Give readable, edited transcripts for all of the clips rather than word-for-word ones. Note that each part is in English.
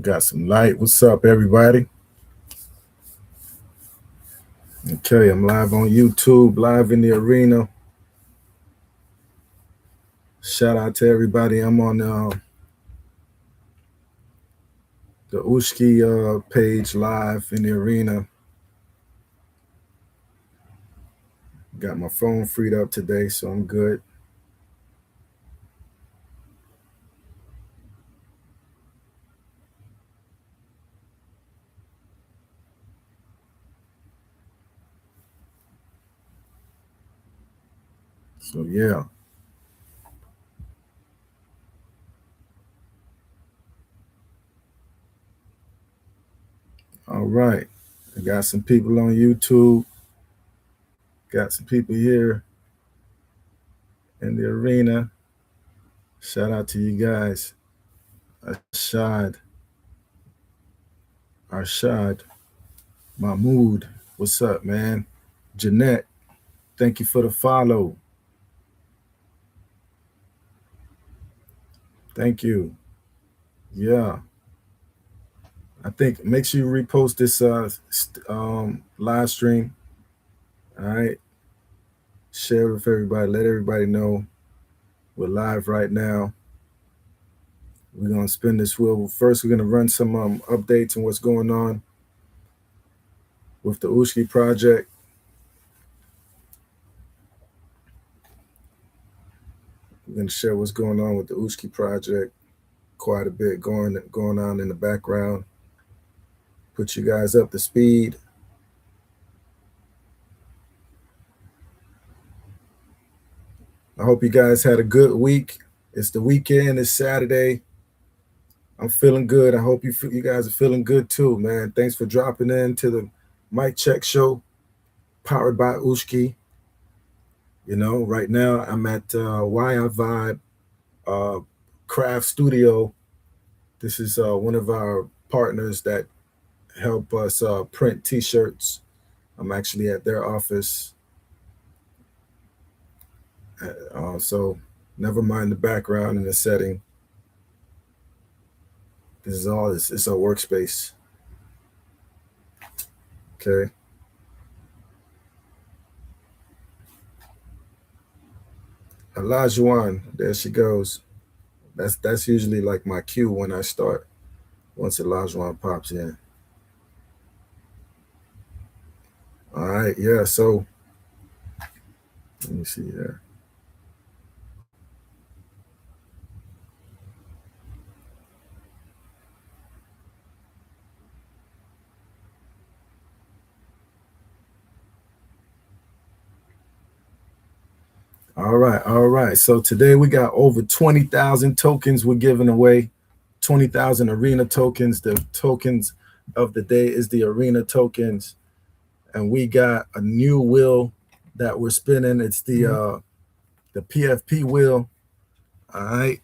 Got some light. What's up, everybody? Okay, I'm live on YouTube, live in the arena. Shout out to everybody. I'm on the Ushki page live in the arena. Got my phone freed up today, so I'm good. So, yeah. All right. I got some people on YouTube. Got some people here in the arena. Shout out to you guys. Ashad, Arshad, Mahmood. What's up, man? Jeanette, thank you for the follow. Thank you. Yeah. I think make sure you repost this live stream. All right. Share it with everybody. Let everybody know we're live right now. We're gonna spin this wheel. First, we're gonna run some updates on what's going on with the Ushki project. We're gonna share what's going on with the Ushki project. Quite a bit going on in the background. Put you guys up to speed. I hope you guys had a good week. It's the weekend. It's Saturday. I'm feeling good. I hope you guys are feeling good too, man. Thanks for dropping in to the Mic Check Show, powered by Ushki. You know, right now I'm at YI Vibe uh, Craft Studio. This is one of our partners that help us print T-shirts. I'm actually at their office, so never mind the background and the setting. This is all. It's our workspace. Okay. Olajuwon, there she goes. That's usually like my cue when I start. Once Olajuwon pops in. All right, yeah. So let me see here. All right, all right. So today we got over 20,000 tokens we're giving away. 20,000 arena tokens. The tokens of the day is the arena tokens, and we got a new wheel that we're spinning. It's the PFP wheel. All right,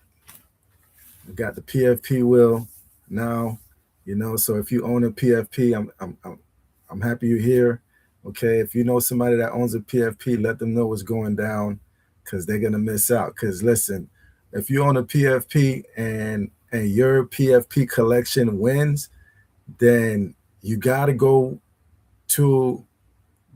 we got the PFP wheel now. You know, so if you own a PFP, I'm happy you're here. Okay, if you know somebody that owns a PFP, let them know what's going down, because they're gonna miss out. Because listen, if you own a PFP and your PFP collection wins, then you got to go to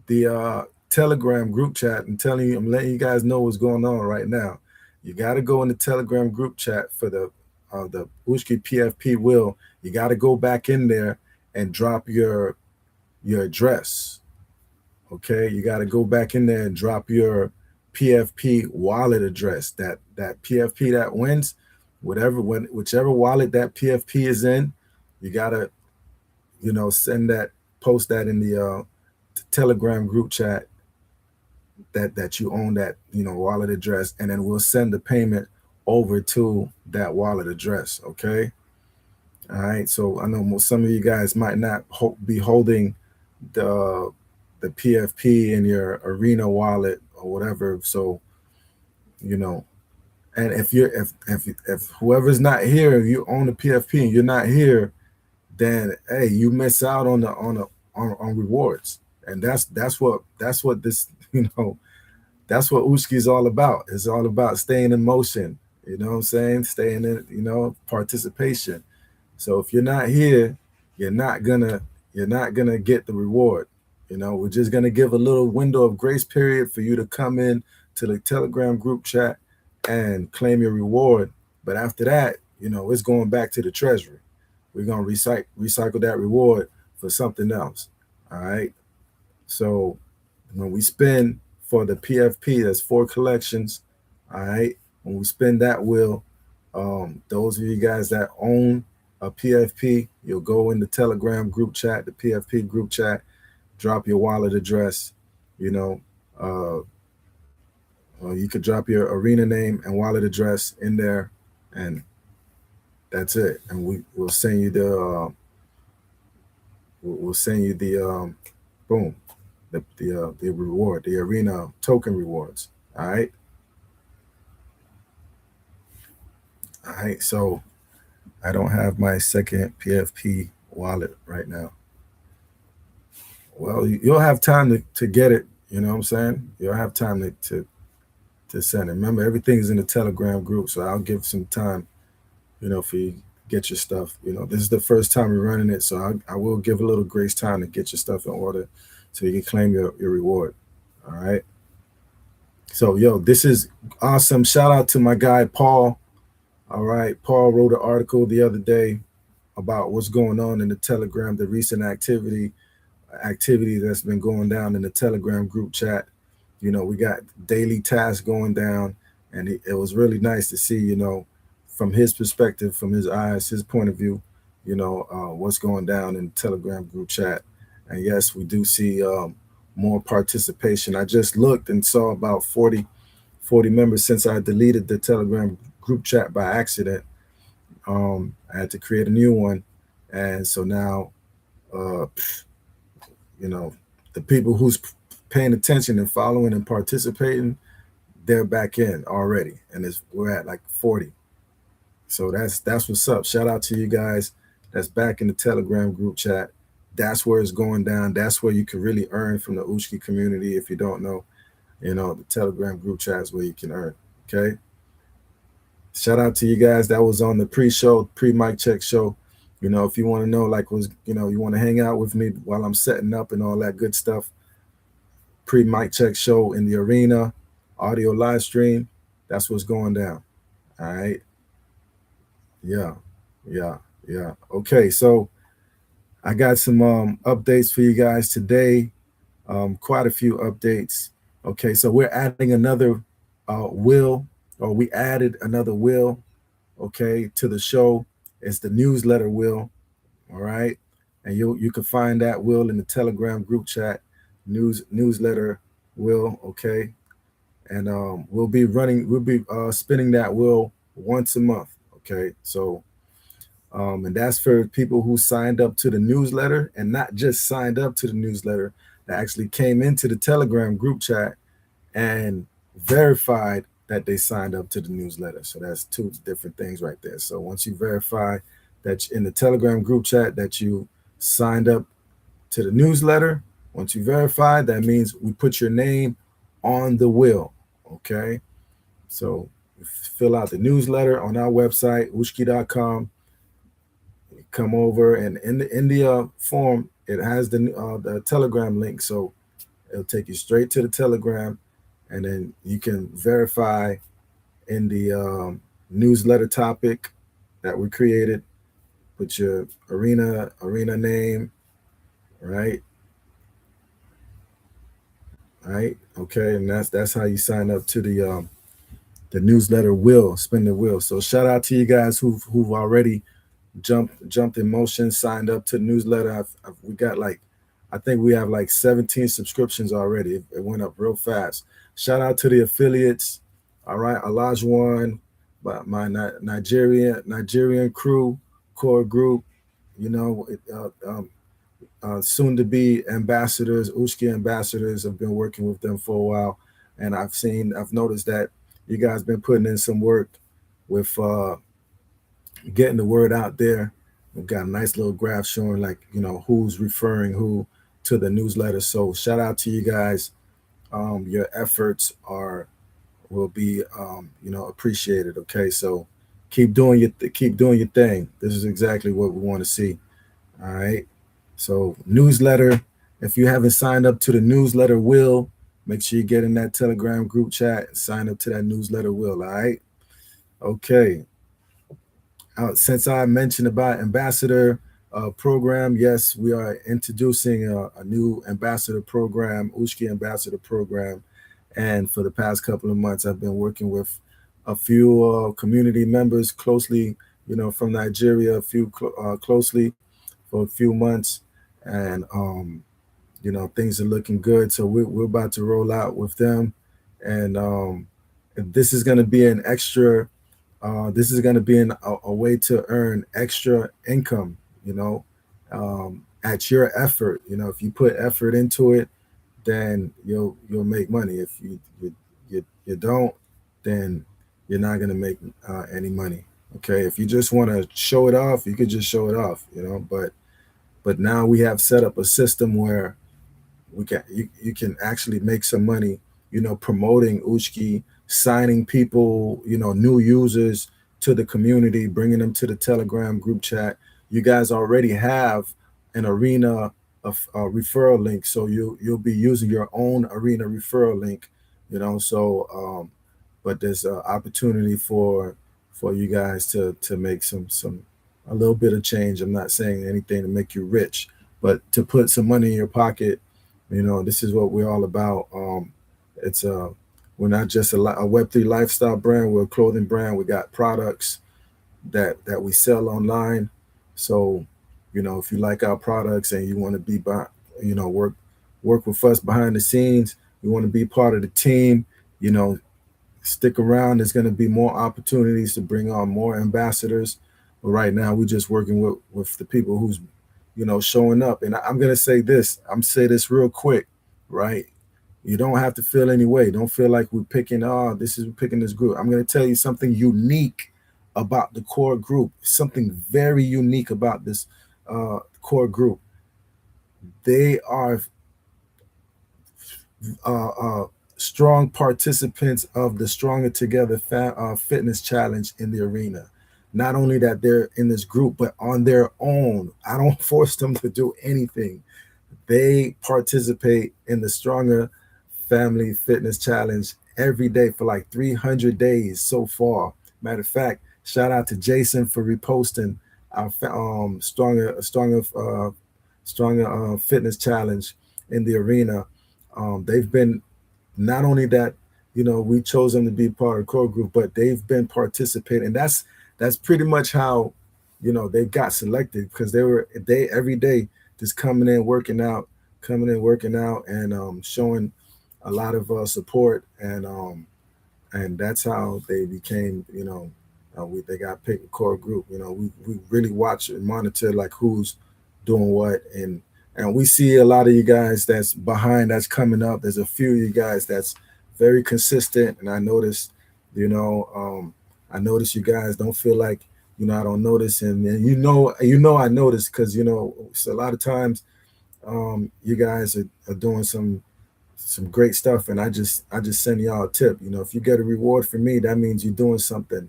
the Telegram group chat. I'm letting you guys know what's going on right now. You got to go in the Telegram group chat for the Ushki PFP will. You got to go back in there and drop your address. Okay, you got to go back in there and drop your PFP wallet address. That PFP that wins, whichever wallet that PFP is in, you gotta send that, post that in the Telegram group chat that you own that wallet address, and then we'll send the payment over to that wallet address. Okay. All right. So I know some of you guys might not be holding the PFP in your arena wallet or whatever. So, and if whoever's not here, if you own the PFP and you're not here, then hey, you miss out on rewards. And that's what this, that's what Ushki is all about. It's all about staying in motion. You know what I'm saying? Staying in, participation. So if you're not here, you're not gonna get the reward. We're just gonna give a little window of grace period for you to come in to the Telegram group chat and claim your reward. But after that, it's going back to the treasury. We're gonna recycle that reward for something else. All right. So when we spend for the PFP, that's 4 collections. All right. When we spend that wheel, those of you guys that own a PFP, you'll go in the Telegram group chat, the PFP group chat, drop your wallet address. Uh, you could drop your arena name and wallet address in there, and that's it. And we'll send you the boom, the reward, the arena token rewards. All right. All right. So I don't have my second PFP wallet right now. Well, you'll have time to get it. You know what I'm saying? You'll have time to send it. Remember, everything's in the Telegram group, so I'll give some time, for you to get your stuff. This is the first time we're running it, so I will give a little grace time to get your stuff in order so you can claim your reward. All right. So, this is awesome. Shout out to my guy, Paul. All right. Paul wrote an article the other day about what's going on in the Telegram, the recent activity that's been going down in the Telegram group chat. We got daily tasks going down, and it was really nice to see, from his perspective, from his eyes, his point of view, what's going down in the Telegram group chat. And yes, we do see more participation. I just looked and saw about 40 members since I deleted the Telegram group chat by accident. I had to create a new one. And so now, the people who's paying attention and following and participating, they're back in already. And we're at like 40. So that's what's up. Shout out to you guys that's back in the Telegram group chat. That's where it's going down. That's where you can really earn from the Ushki community. If you don't know, the Telegram group chat is where you can earn. Okay. Shout out to you guys that was on the pre-mic check show. If you want to know, you want to hang out with me while I'm setting up and all that good stuff, pre-mic check show in the arena, audio live stream, that's what's going down. All right. Yeah. Okay, so I got some updates for you guys today. Quite a few updates. Okay, so we're adding another will, or we added another will, okay, to the show. It's the newsletter will. All right. And you can find that will in the Telegram group chat, newsletter will, okay. And we'll be spinning that will once a month. Okay. So and that's for people who signed up to the newsletter, and not just signed up to the newsletter, that actually came into the Telegram group chat and verified that they signed up to the newsletter. So that's 2 different things right there. So once you verify that in the Telegram group chat that you signed up to the newsletter, once you verify, that means we put your name on the will. Okay. So fill out the newsletter on our website, ushki.com. Come over, and in the form, it has the Telegram link. So it'll take you straight to the Telegram, and then you can verify in the newsletter topic that we created. Put your arena name, right? Right. Okay, and that's how you sign up to the newsletter will, spin the wheel. So shout out to you guys who've already jumped in motion, signed up to the newsletter. We got I think we have 17 subscriptions already. It went up real fast. Shout out to the affiliates. All right, Olajuwon, my Nigerian crew, core group. Soon to be ambassadors, Ushki ambassadors. Have been working with them for a while, and I've noticed that you guys been putting in some work with getting the word out there. We've got a nice little graph showing who's referring who to the newsletter. So shout out to you guys. Your efforts will be appreciated. Okay, so keep doing your thing. This is exactly what we want to see. All right. So newsletter. If you haven't signed up to the newsletter, will make sure you get in that Telegram group chat and sign up to that newsletter. Will. All right. Okay. Since I mentioned about ambassador program, yes, we are introducing a new ambassador program, Ushki Ambassador Program. And for the past couple of months, I've been working with a few community members closely, from Nigeria, a few closely for a few months. And, things are looking good. So we're about to roll out with them. And this is going to be an extra this is going to be a way to earn extra income, at your effort. If you put effort into it, then you'll make money. If you don't, then you're not going to make any money. Okay, if you just want to show it off, you could just show it off, But now we have set up a system where you can actually make some money, promoting Ushki, signing people, new users to the community, bringing them to the Telegram group chat. You guys already have an arena of referral link, so you'll be using your own arena referral link, but there's an opportunity for you guys to make some a little bit of change. I'm not saying anything to make you rich, but to put some money in your pocket. This is what we're all about. It's we're not just a Web3 lifestyle brand. We're a clothing brand. We got products that we sell online. So, if you like our products and you want to be work with us behind the scenes, you want to be part of the team, stick around. There's going to be more opportunities to bring on more ambassadors. But right now, we're just working with the people who's showing up. And I'm going to say this. I'm say this real quick, right? You don't have to feel any way. Don't feel like we're picking this group. I'm going to tell you something unique about the core group. Something very unique about this core group. They are strong participants of the Stronger Together Fitness Challenge in the arena. Not only that they're in this group, but on their own. I don't force them to do anything. They participate in the Stronger Family Fitness Challenge every day for like 300 days so far. Matter of fact, shout out to Jason for reposting our Stronger Fitness Challenge in the arena. They've been, not only that, we chose them to be part of the core group, but they've been participating. That's pretty much how, they got selected, because they every day just coming in working out, and showing a lot of support, and that's how they became, they got picked core group. We really watch and monitor like who's doing what, and we see a lot of you guys that's behind, that's coming up. There's a few of you guys that's very consistent, and I noticed, I notice you guys don't feel like, I don't notice, and I notice, because so a lot of times you guys are doing some great stuff, and I just send y'all a tip. If you get a reward from me, that means you're doing something.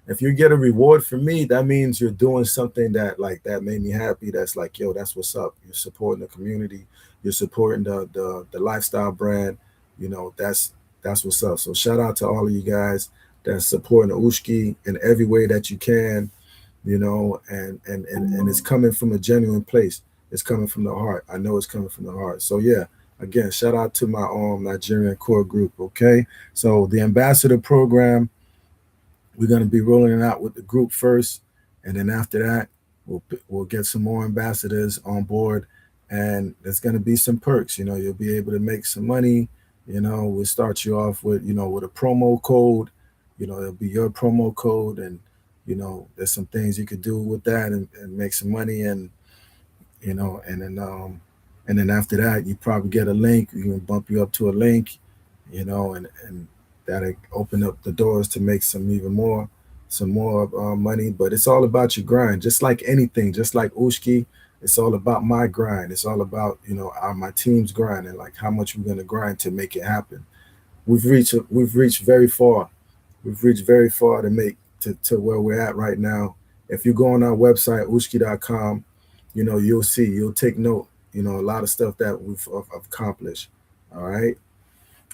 If you get a reward from me, that means you're doing something that made me happy. That's like, yo, that's what's up. You're supporting the community. You're supporting the lifestyle brand. That's what's up. So shout out to all of you guys that's supporting the Ushki in every way that you can, and it's coming from a genuine place. It's coming from the heart. I know it's coming from the heart. So yeah, again, shout out to my Nigerian core group. Okay, so the ambassador program, we're going to be rolling it out with the group first, and then after that, we'll get some more ambassadors on board, and there's going to be some perks. You'll be able to make some money. We'll start you off with with a promo code. It'll be your promo code, and there's some things you could do with that and make some money, and and then after that, you probably get a link. We can bump you up to a link, and that'll open up the doors to make some more money. But it's all about your grind, just like anything, just like Ushki. It's all about my grind. It's all about my team's grind, and like how much we're going to grind to make it happen. We've reached very far. We've reached very far to make to where we're at right now. If you go on our website, ushki.com, you'll take note, a lot of stuff that we've accomplished. All right.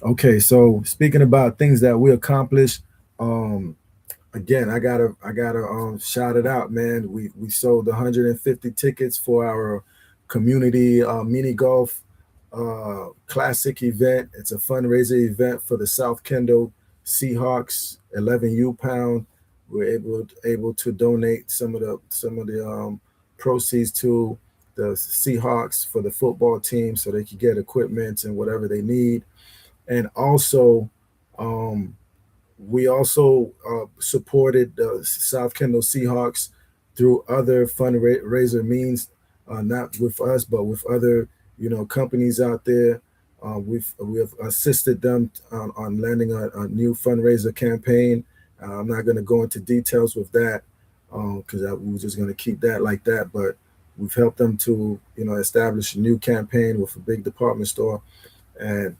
Okay. So speaking about things that we accomplished, um, again, I gotta shout it out, man. We sold 150 tickets for our community mini golf classic event. It's a fundraiser event for the South Kendall Seahawks 11U pound. We're able to donate some of the proceeds to the Seahawks for the football team so they can get equipment and whatever they need. And also, um, we also supported the South Kendall Seahawks through other fundraiser means, not with us, but with other companies out there. We have assisted them on landing a new fundraiser campaign. I'm not going to go into details with that because we were just going to keep that like that. But we've helped them to establish a new campaign with a big department store, and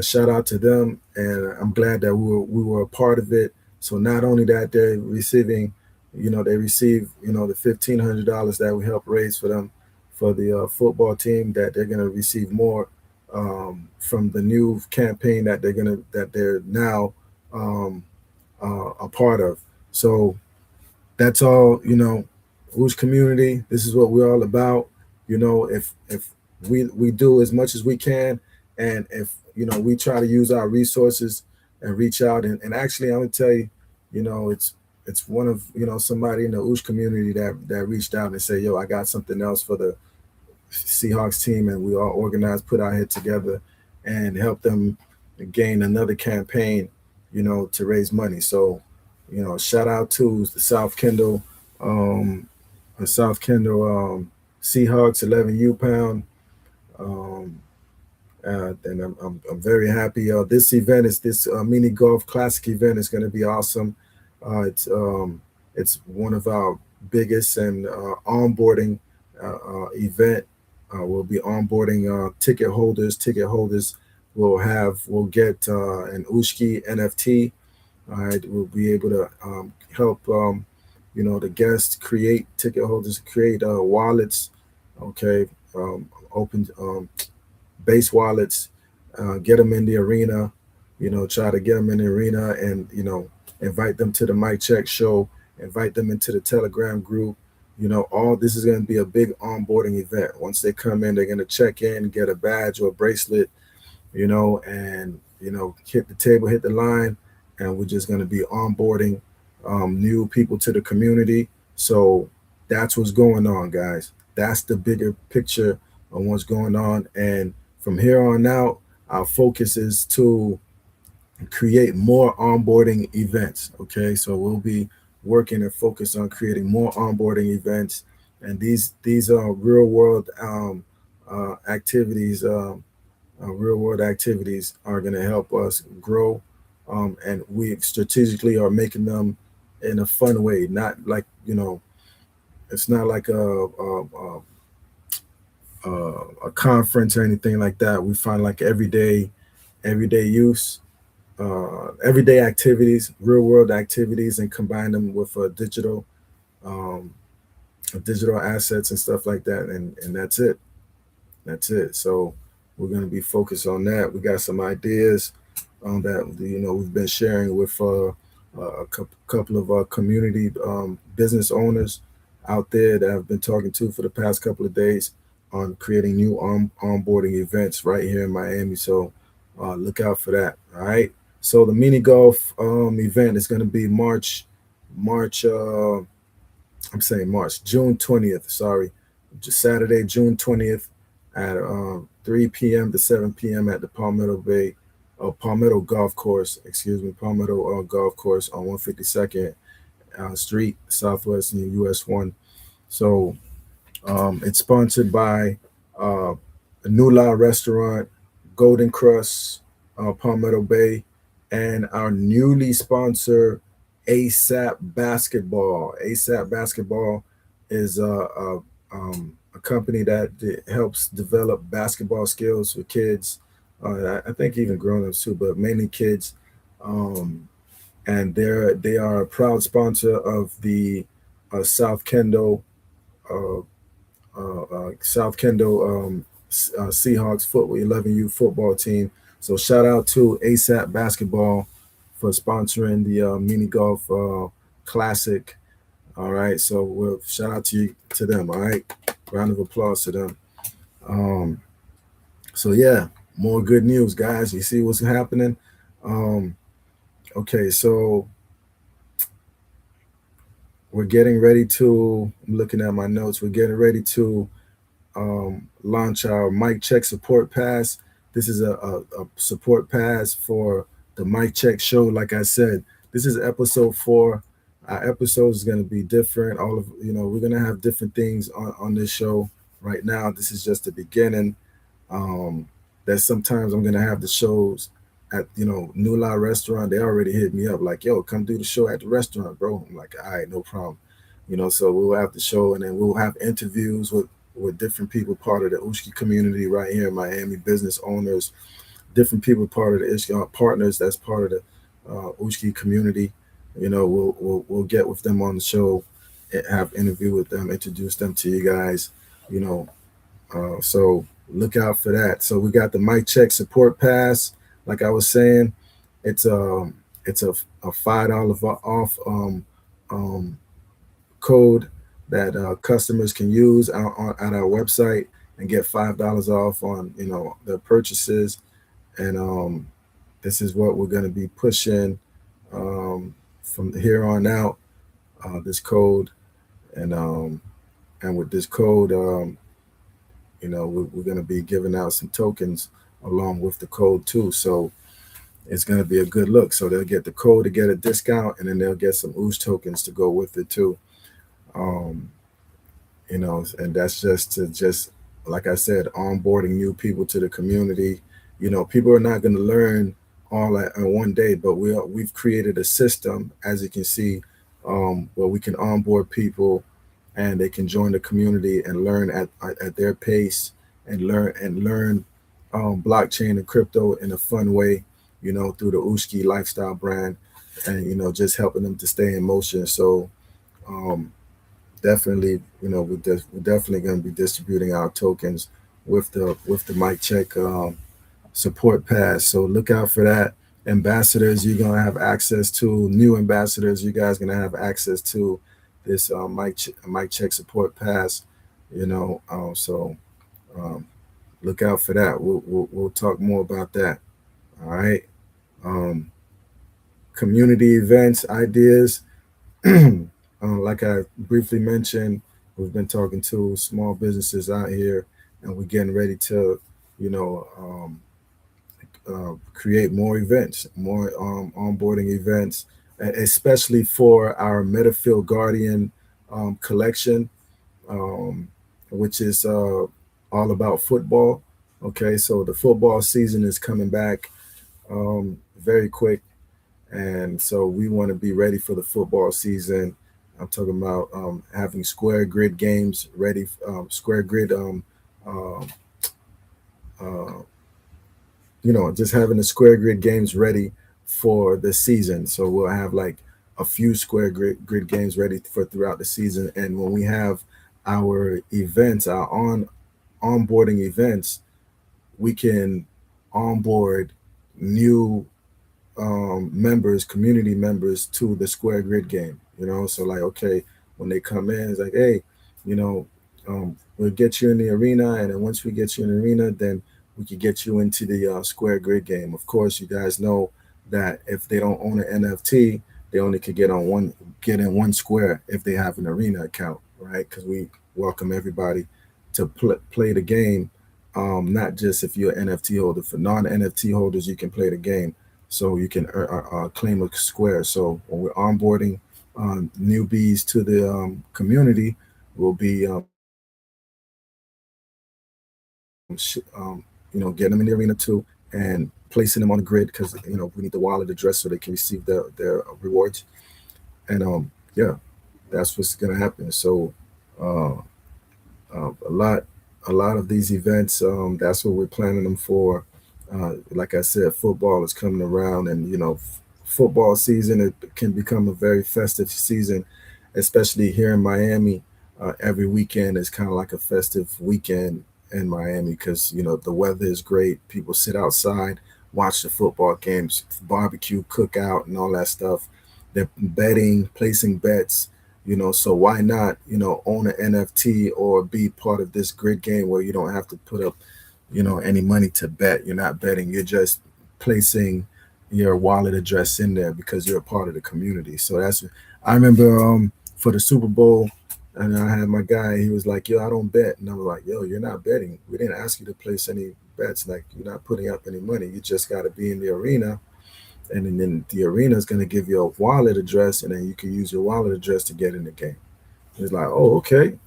shout out to them, and I'm glad that we were a part of it. So not only that they're receiving, they receive the $1,500 that we helped raise for them for the football team, that they're gonna receive more from the new campaign that they're now a part of. So that's all. Who's community. This is what we're all about. If we do as much as we can, and if we try to use our resources and reach out, and actually I'm gonna tell you, it's one of somebody in the Oosh community that reached out and said, yo, I got something else for the Seahawks team, and we all organized, put our head together, and help them gain another campaign, to raise money. So, shout out to um, the South Kendall Seahawks 11U pound. Um, and I'm very happy. This mini golf classic event is going to be awesome. It's one of our biggest and onboarding event. We'll be onboarding ticket holders. Ticket holders will get an Ushki NFT. All right, we'll be able to help the guests create ticket holders create wallets. Okay, open base wallets, get them in the arena. Try to get them in the arena, and invite them to the Mike Check show. Invite them into the Telegram group. All this is going to be a big onboarding event. Once they come in, they're going to check in, get a badge or a bracelet, and hit the table, hit the line, and we're just going to be onboarding new people to the community. So that's what's going on, guys. That's the bigger picture of what's going on, and from here on out, our focus is to create more onboarding events. Okay, so we'll be working and focus on creating more onboarding events, and these are activities. Real world activities are going to help us grow, and we strategically are making them in a fun way, not like it's not like a conference or anything like that. We find like everyday use, everyday activities, real world activities, and combine them with um, digital assets and stuff like that, and that's it. That's it. So we're going to be focused on that. We got some ideas that we've been sharing with a couple of our community business owners out there that I've been talking to for the past couple of days on creating new onboarding events right here in Miami. So look out for that. All right. So the mini golf event is going to be March. I'm saying March, June 20th. Sorry, just Saturday, June 20th at 3 p.m. to 7 p.m. at the Palmetto Golf Course. Excuse me, Palmetto Golf Course on 152nd Street, Southwest in US 1. So it's sponsored by uh, New La Restaurant, Golden Crust, Palmetto Bay, and our newly sponsored ASAP Basketball. ASAP Basketball is a company that helps develop basketball skills for kids. I think even grown-ups too, but mainly kids. Um, and they are a proud sponsor of the South Kendall uh, South Kendall Seahawks football 11U football team. So shout out to ASAP Basketball for sponsoring the mini golf classic. All right, so we'll shout out to them. All right, round of applause to them. Um, so yeah, more good news, guys. You see what's happening. Um, okay, so we're getting ready to. I'm looking at my notes. We're getting ready to launch our Mic Check support pass. This is a support pass for the Mic Check show. Like I said, this is episode 4. Our episode is going to be different. All of we're going to have different things on this show. Right now, this is just the beginning. Um, that sometimes I'm going to have the shows at New La Restaurant. They already hit me up like, yo, come do the show at the restaurant, bro. I'm like, all right, no problem. So we'll have the show, and then we'll have interviews with different people part of the Ushki community right here in Miami, business owners, different people part of the Ushki partners that's part of the Ushki community. We'll get with them on the show, have interview with them, introduce them to you guys. You know, so look out for that. So we got the Mic Check support pass. Like I was saying, it's a $5 off um, code that customers can use at our website and get $5 off on their purchases. And this is what we're going to be pushing from here on out. This code and with this code, we're going to be giving out some tokens along with the code too. So it's going to be a good look. So they'll get the code to get a discount, and then they'll get some OOSH tokens to go with it too. Um, and that's just like I said, onboarding new people to the community. People are not going to learn all at in one day, but we've created a system, as you can see, where we can onboard people and they can join the community and learn at their pace and learn blockchain and crypto in a fun way, through the Ushki lifestyle brand, and just helping them to stay in motion. So um, definitely, we're definitely going to be distributing our tokens with the Mic Check support pass. So look out for that. Ambassadors, you're going to have access to new ambassadors. You guys going to have access to this Mic Check support pass. So um, look out for that. We'll talk more about that. All right. Um, Community events, ideas. Like I briefly mentioned, we've been talking to small businesses out here, and we're getting ready to, you know, um, create more events, more onboarding events, especially for our Metafield Guardian collection, um, which is all about football. Okay, so the football season is coming back very quick, and so we want to be ready for the football season. I'm talking about having square grid games ready, square grid, uh, uh, just having the square grid games ready for the season. So we'll have like a few square grid games ready for throughout the season. And when we have our events, our onboarding events, we can onboard new members, community members to the square grid game. So like, okay, when they come in, it's like, hey, you know, we'll get you in the arena, and then once we get you in the arena, then we could get you into the square grid game. Of course, you guys know that if they don't own an NFT, they only could get in one square if they have an arena account, right? Because we welcome everybody to play the game. Not just if you're an NFT holder. For non-NFT holders, you can play the game, so you can claim a square. So when we're onboarding newbies to the community, we'll be getting them in the arena too, and placing them on the grid, because we need the wallet address so they can receive their rewards. And yeah, that's what's gonna happen. So uh, a lot of these events, that's what we're planning them for. Like I said, football is coming around, and football season, it can become a very festive season, especially here in Miami. Every weekend is kind of like a festive weekend in Miami because the weather is great. People sit outside, watch the football games, barbecue, cookout, and all that stuff. They're betting, placing bets. So why not own an NFT or be part of this grid game where you don't have to put up any money to bet. You're not betting. You're just placing your wallet address in there because you're a part of the community. So I remember for the Super Bowl, and I had my guy. He was like, "Yo, I don't bet," and I was like, "Yo, you're not betting. We didn't ask you to place any bets. Like, you're not putting up any money. You just got to be in the arena, and then the arena is going to give you a wallet address, and then you can use your wallet address to get in the game." He's like, "Oh, okay."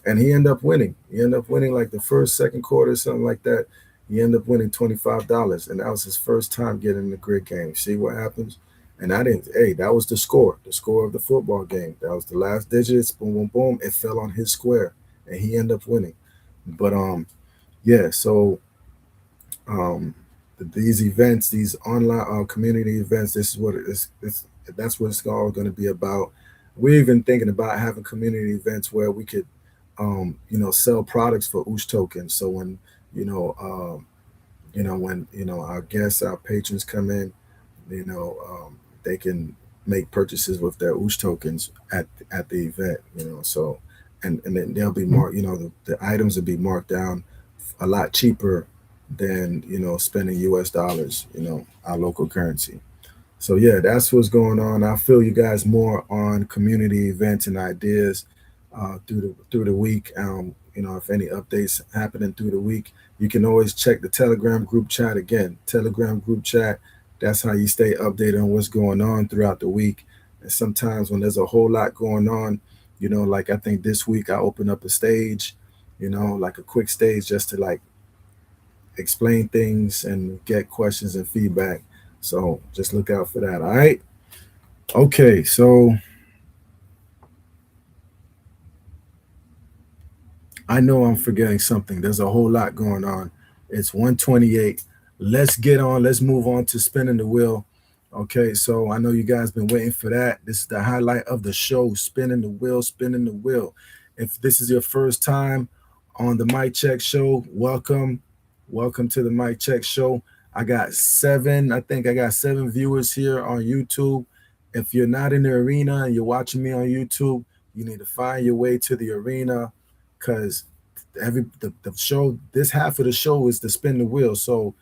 And he ended up winning. He ended up winning like the first, second quarter, something like that. He ended up winning $25, and that was his first time getting in the grid game. See what happens? And I didn't. Hey, that was the score of the football game. That was the last digits. Boom, boom, boom. It fell on his square, and he ended up winning. But yeah. So these events, these online community events, this is what it is. That's what it's all going to be about. We're even thinking about having community events where we could sell products for OOSH tokens. So when you know, when our guests, our patrons come in, they can make purchases with their OOSH tokens at the event. So and then they'll be marked. The items will be marked down a lot cheaper than spending U.S. dollars. Our local currency. So yeah, that's what's going on. I'll fill you guys more on community events and ideas through the week. If any updates happening through the week, you can always check the Telegram group chat again. Telegram group chat. That's how you stay updated on what's going on throughout the week. And sometimes when there's a whole lot going on, like I think this week I opened up a stage, like a quick stage just to like explain things and get questions and feedback. So just look out for that. All right. Okay. So I know I'm forgetting something. There's a whole lot going on. It's 128. Let's get on. Let's move on to spinning the wheel. Okay, so I know you guys been waiting for that. This is the highlight of the show, spinning the wheel, spinning the wheel. If this is your first time on the Mike Check Show, welcome. Welcome to the Mike Check Show. I think I got 7 viewers here on YouTube. If you're not in the arena and you're watching me on YouTube, you need to find your way to the arena because the show, this half of the show is to spin the wheel. So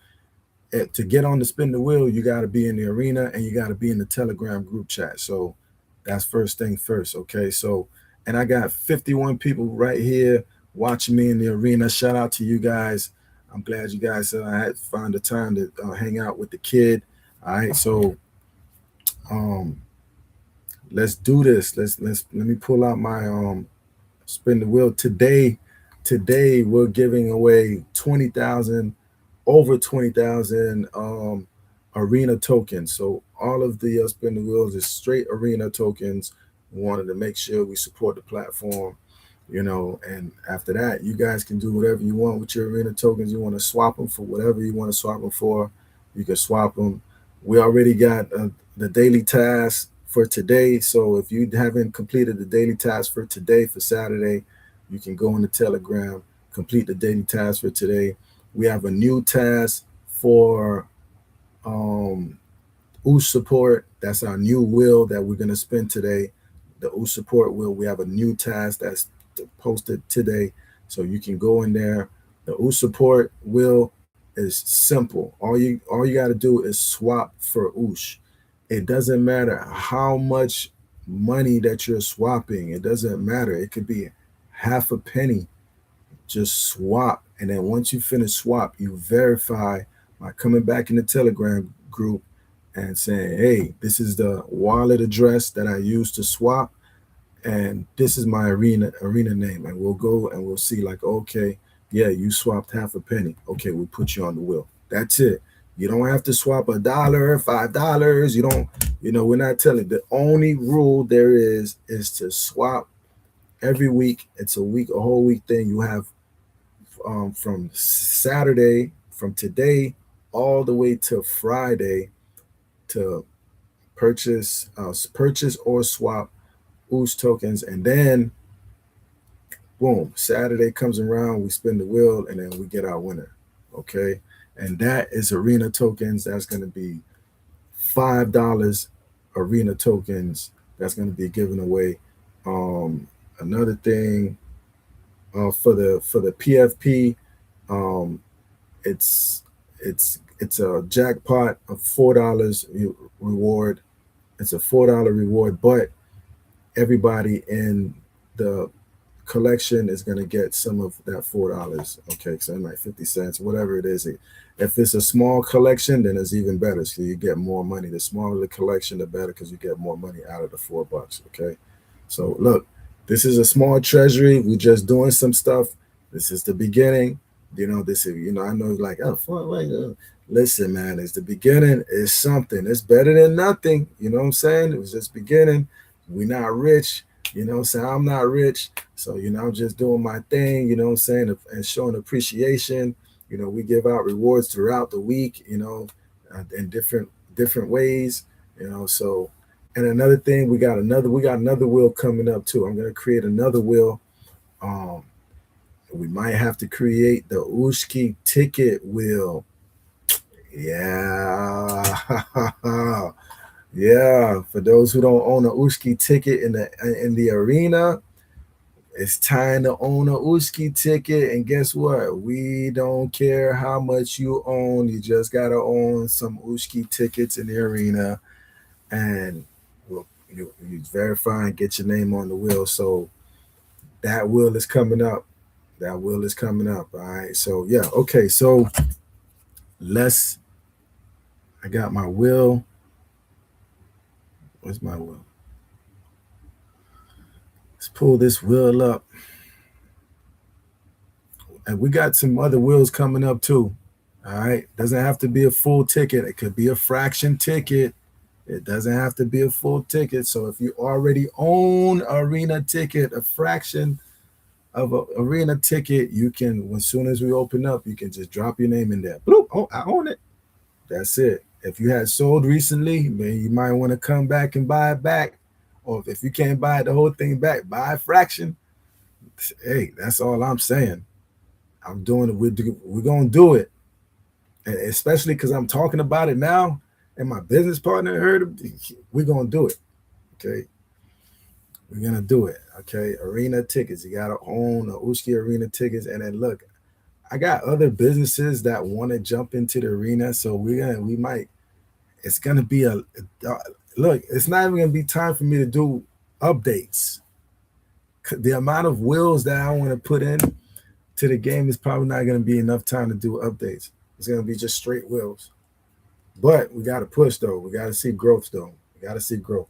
to get on the spin the wheel, you got to be in the arena and you got to be in the Telegram group chat. So that's first thing first. Okay. So, and I got 51 people right here watching me in the arena. Shout out to you guys. I'm glad you guys had found the time to hang out with the kid. All right. So, um, let's do this. Let me pull out my spin the wheel today. Today we're giving away 20,000, over 20,000 arena tokens. So all of the spin the wheels is straight arena tokens. We wanted to make sure we support the platform, and after that, you guys can do whatever you want with your arena tokens. You want to swap them for whatever you want to swap them for, you can swap them. We already got the daily task for today. So if you haven't completed the daily task for today, for Saturday, you can go into Telegram, complete the daily task for today. We have a new task for OOSH support. That's our new wheel that we're going to spin today. The OOSH support wheel. We have a new task that's posted today. So you can go in there. The OOSH support wheel is simple. All you got to do is swap for OOSH. It doesn't matter how much money that you're swapping. It doesn't matter. It could be half a penny. Just swap. And then once you finish swap, you verify by coming back in the Telegram group and saying, hey, this is the wallet address that I used to swap. And this is my arena name. And we'll go and we'll see like, okay, yeah, you swapped half a penny. Okay, we'll put you on the wheel. That's it. You don't have to swap $1, $5. You don't, we're not telling. The only rule there is to swap every week. It's a whole week thing. You have from Saturday, from today all the way to Friday to purchase or swap OOSH tokens, and then boom, Saturday comes around, we spin the wheel, and then we get our winner. Okay, and that is arena tokens. That's going to be $5 arena tokens that's going to be given away. Another thing, for the PFP, um, it's a jackpot of $4 reward. It's a $4 reward, but everybody in the collection is going to get some of that $4. Okay, so like 50 cents, whatever it is. If it's a small collection, then it's even better. So you get more money. The smaller the collection, the better, because you get more money out of the $4. Okay, so look, this is a small treasury. We're just doing some stuff. This is the beginning. This is, I know, like, oh, listen, man, it's the beginning. It's something. It's better than nothing. You know what I'm saying? It was just beginning. We're not rich. So I'm not rich. So, I'm just doing my thing, what I'm saying, and showing appreciation. We give out rewards throughout the week, in different ways, so. And another thing, we got another wheel coming up too. I'm going to create another wheel. We might have to create the Ushki ticket wheel. Yeah. Yeah, for those who don't own a Ushki ticket in the arena, it's time to own a Ushki ticket. And guess what? We don't care how much you own. You just gotta own some Ushki tickets in the arena, and you verify and get your name on the wheel. So that wheel is coming up. All right. So yeah. Okay. So I got my wheel. Where's my wheel? Let's pull this wheel up. And we got some other wheels coming up too. All right. Doesn't have to be a full ticket. It could be a fraction ticket. It doesn't have to be a full ticket. So if you already own arena ticket, a fraction of an arena ticket, you can, as soon as we open up, you can just drop your name in there. Bloop. Oh, I own it. That's it. If you had sold recently, then you might want to come back and buy it back. Or if you can't buy the whole thing back, buy a fraction. Hey, that's all I'm saying. I'm doing it. We're going to do it. And especially because I'm talking about it now and my business partner heard it, we're going to do it. Okay. We're going to do it. Okay. Arena tickets. You got to own the Ushki arena tickets. And then look, I got other businesses that want to jump into the arena. So it's going to be look, it's not even going to be time for me to do updates. The amount of wheels that I want to put in to the game is probably not going to be enough time to do updates. It's going to be just straight wheels. But we got to push, though. We got to see growth, though. We got to see growth.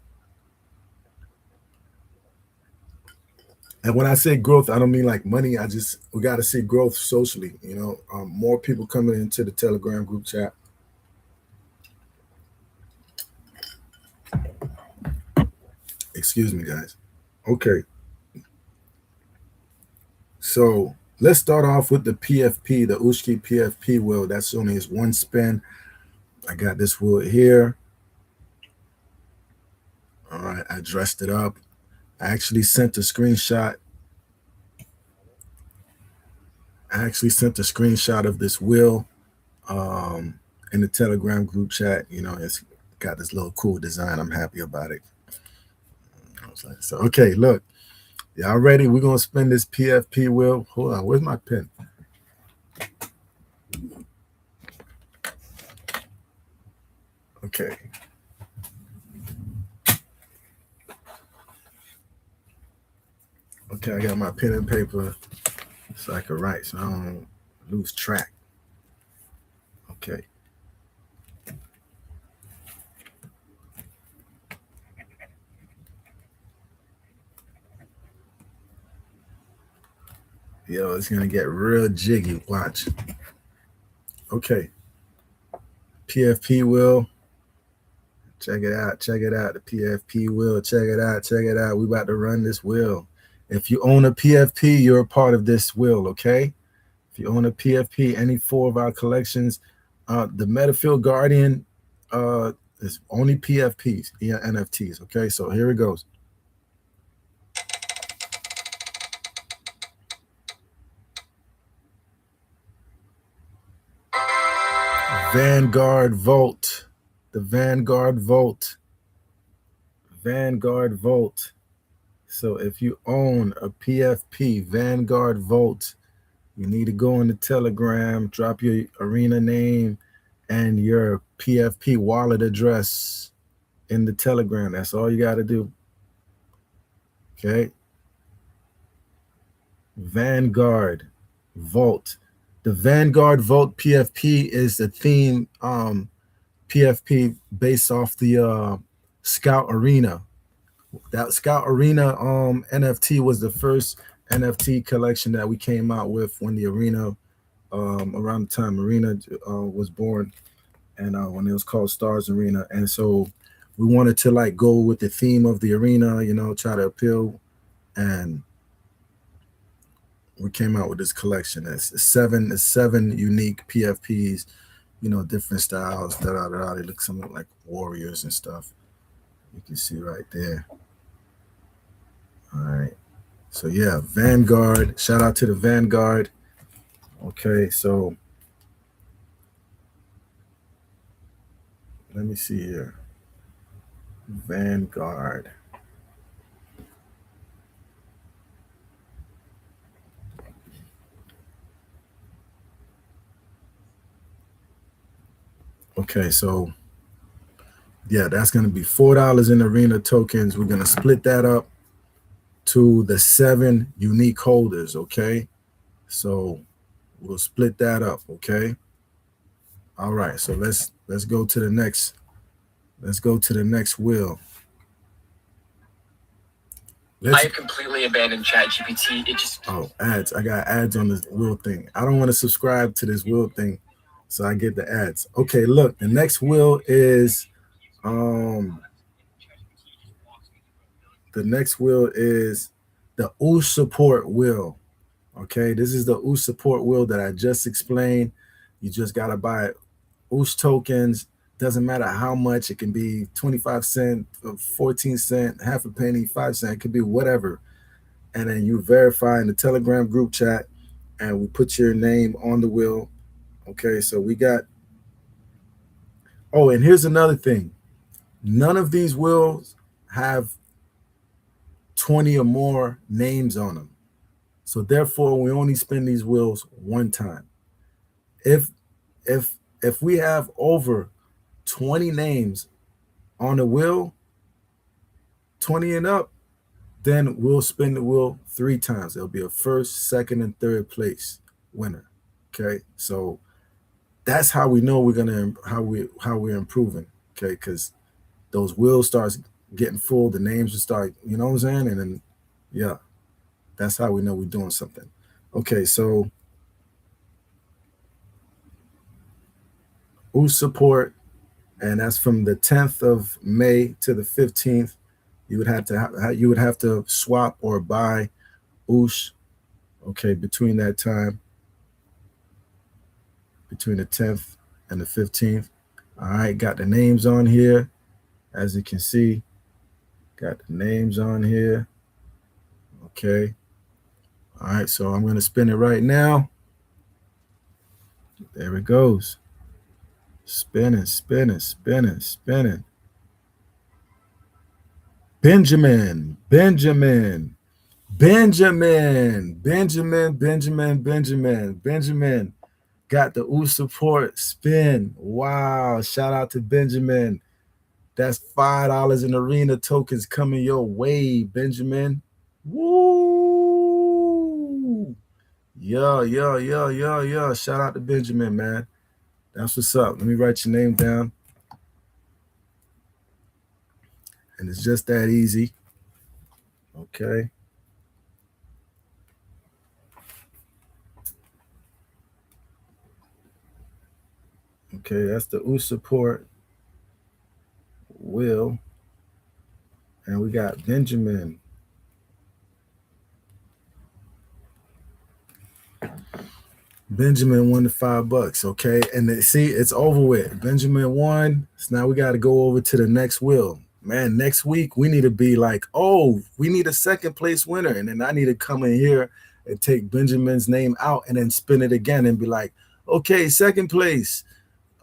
And when I say growth, I don't mean like money. We got to see growth socially. More people coming into the Telegram group chat. Excuse me, guys. Okay. So let's start off with the PFP, the Ushki PFP wheel. That's only his one spin. I got this wheel here. All right, I dressed it up. I actually sent a screenshot. Of this wheel in the Telegram group chat. It's got this little cool design. I'm happy about it. So, okay, look. Y'all ready? We're going to spin this PFP wheel. Hold on. Where's my pen? Okay. Okay, I got my pen and paper so I can write so I don't lose track. Okay. Yo, it's going to get real jiggy. Watch. Okay. PFP wheel. Check it out. The PFP wheel. Check it out. We about to run this wheel. If you own a PFP, you're a part of this wheel, okay? If you own a PFP, any 4 of our collections, the Metafield Guardian It's only PFPs, NFTs. Okay, so here it goes. Vanguard Vault. The Vanguard Vault. Vanguard Vault. So if you own a PFP Vanguard Vault, you need to go on the Telegram, drop your arena name and your PFP wallet address in the Telegram. That's all you got to do. Okay. Vanguard Vault. The Vanguard Vault PFP is the theme PFP based off the Scout Arena. That Scout Arena NFT was the first NFT collection that we came out with when the arena around the time Arena was born, and when it was called Stars Arena. And so we wanted to like go with the theme of the arena, you know, try to appeal, and we came out with this collection. It's seven unique PFPs, you know, different styles. They look something like warriors and stuff. You can see right there. All right. So yeah, Vanguard. Shout out to the Vanguard. Okay, so let me see here. Vanguard. Okay, so yeah, that's going to be $4 in arena tokens. We're going to split that up to the 7 unique holders. Okay, so we'll split that up. Okay. All right, so let's go to the next. Let's go to the next wheel. I have completely abandoned ChatGPT. It just ads. I got ads on this wheel thing. I don't want to subscribe to this wheel thing, so I get the ads. Okay, look, the next wheel is the next wheel is the OOSH support wheel. Okay, this is the OOSH support wheel that I just explained. You just gotta buy OOSH tokens. Doesn't matter how much. It can be 25 cents, 14 cents, half a penny, 5 cents. It could be whatever. And then you verify in the Telegram group chat, and we put your name on the wheel. Okay, so we got. Oh, and here's another thing. None of these wheels have 20 or more names on them. So therefore, we only spin these wheels one time. If we have over 20 names on the wheel, 20 and up, then we'll spin the wheel 3 times. There'll be a first, second, and third place winner. Okay, so that's how we know how we're improving. Okay, because those wheels starts getting full, the names will start, you know what I'm saying, and then yeah, that's how we know we're doing something. Okay, so OOSH support, and that's from the 10th of May to the 15th. You would have to swap or buy OOSH. Okay, between that time, between the 10th and the 15th. All right, got the names on here, as you can see. Got the names on here. Okay. All right, so I'm going to spin it right now. There it goes. Spinning, spinning, spinning, spinning. Benjamin, Benjamin, Benjamin, Benjamin, Benjamin, Benjamin, Benjamin got the OOSH support spin. Wow. Shout out to Benjamin. That's $5 in arena tokens coming your way, Benjamin. Woo! Yeah. Shout out to Benjamin, man. That's what's up. Let me write your name down. And it's just that easy. Okay. Okay, that's the OOSH support. Will. And we got Benjamin. Benjamin won the $5. Okay, and see, it's over with. Benjamin won. So now we got to go over to the next wheel. Man, next week we need to be like, oh, we need a second place winner, and then I need to come in here and take Benjamin's name out and then spin it again and be like, okay, second place.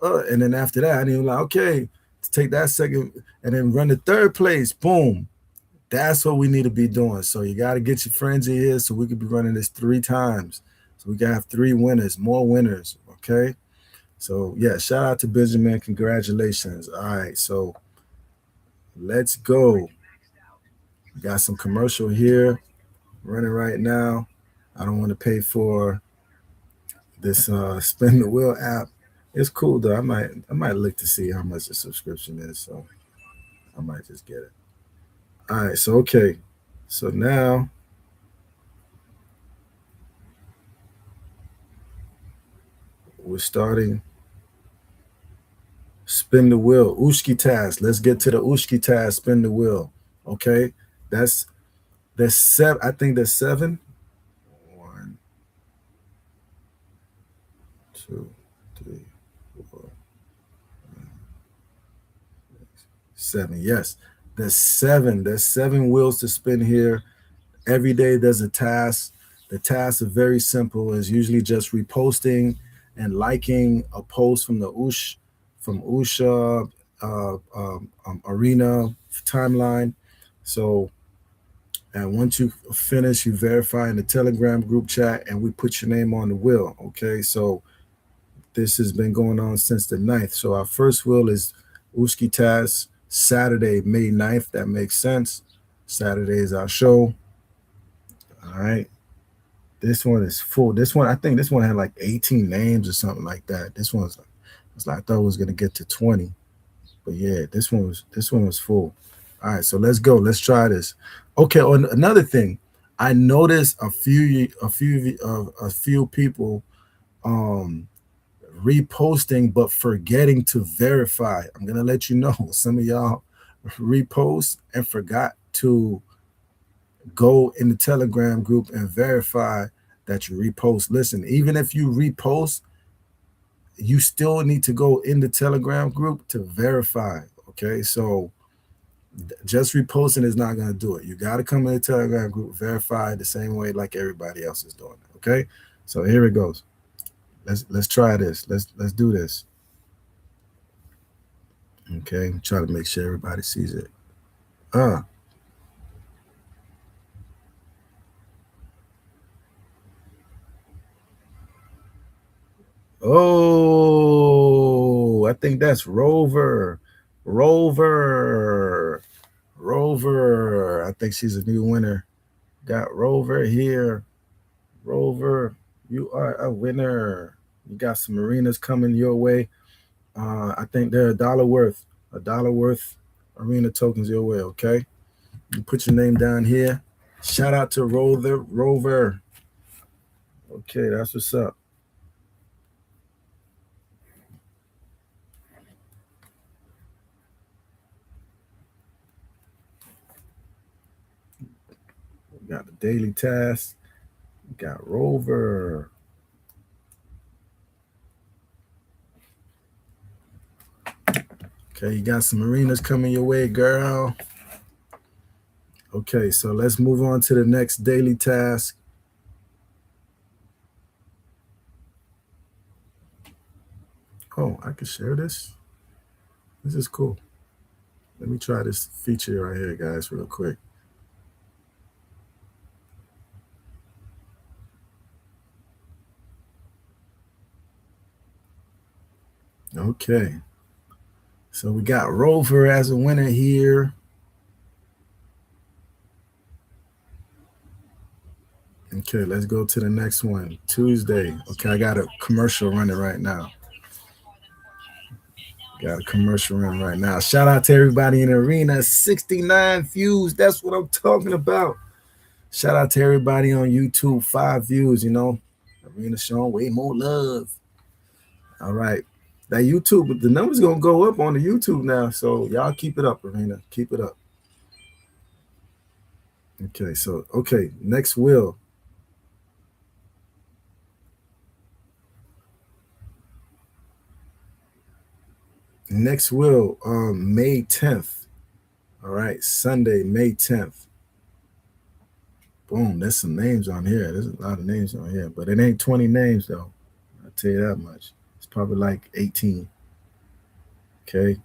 And then after that, I need to be like, okay, take that second and then run the third place. Boom. That's what we need to be doing. So you got to get your friends in here so we could be running this 3 times. So we can have 3 winners, more winners. Okay. So yeah, shout out to Benjamin. Congratulations. All right. So let's go. We got some commercial here running right now. I don't want to pay for this spin the wheel app. It's cool though. I might look to see how much the subscription is. So I might just get it. All right. So okay. So now we're starting spin the wheel. Ushki task. Let's get to the Ushki task. Spin the wheel. Okay. That's 7. I think there's 7. 1, 2, 3, 4, 7. Yes. There's 7. There's 7 wheels to spin here. Every day there's a task. The tasks are very simple. It's usually just reposting and liking a post from the Usha arena timeline. So, and once you finish, you verify in the Telegram group chat, and we put your name on the wheel. Okay, so this has been going on since the 9th. So our first wheel is Uski Task, Saturday, May 9th. That makes sense. Saturday is our show. All right. This one is full. This one, I think this one had like 18 names or something like that. This one's I thought it was gonna get to 20. But yeah, this one was full. All right, so let's go. Let's try this. Okay, on another thing, I noticed a few people reposting but forgetting to verify. I'm gonna let you know some of y'all repost and forgot to go in the Telegram group and verify that you repost. Listen, even if you repost, you still need to go in the Telegram group to verify. Okay, so just reposting is not going to do it. You got to come in the Telegram group, verify the same way like everybody else is doing it. Okay, so here it goes. Let's try this. Let's do this. Okay, try to make sure everybody sees it. Oh, I think that's Rover. Rover. I think she's a new winner. Got Rover here. Rover, you are a winner. You got some arenas coming your way. I think they're $1 worth. $1 worth arena tokens your way, okay? You put your name down here. Shout out to Rover. Okay, that's what's up. We got the daily task. We got Rover. Okay, you got some arenas coming your way, girl. Okay, so let's move on to the next daily task. Oh, I can share this. This is cool. Let me try this feature right here, guys, real quick. Okay. So we got Rover as a winner here. Okay, let's go to the next one. Tuesday. Okay, I got a commercial running right now. Got a commercial running right now. Shout out to everybody in the arena. 69 views. That's what I'm talking about. Shout out to everybody on YouTube. 5 views, you know. Arena showing way more love. All right. That YouTube, the numbers gonna go up on the YouTube now. So y'all keep it up, Arena. Keep it up. Okay, so next wheel. Next will, May 10th. All right, Sunday, May 10th. Boom, there's some names on here. There's a lot of names on here, but it ain't 20 names though. I'll tell you that much. It's probably like 18. Okay,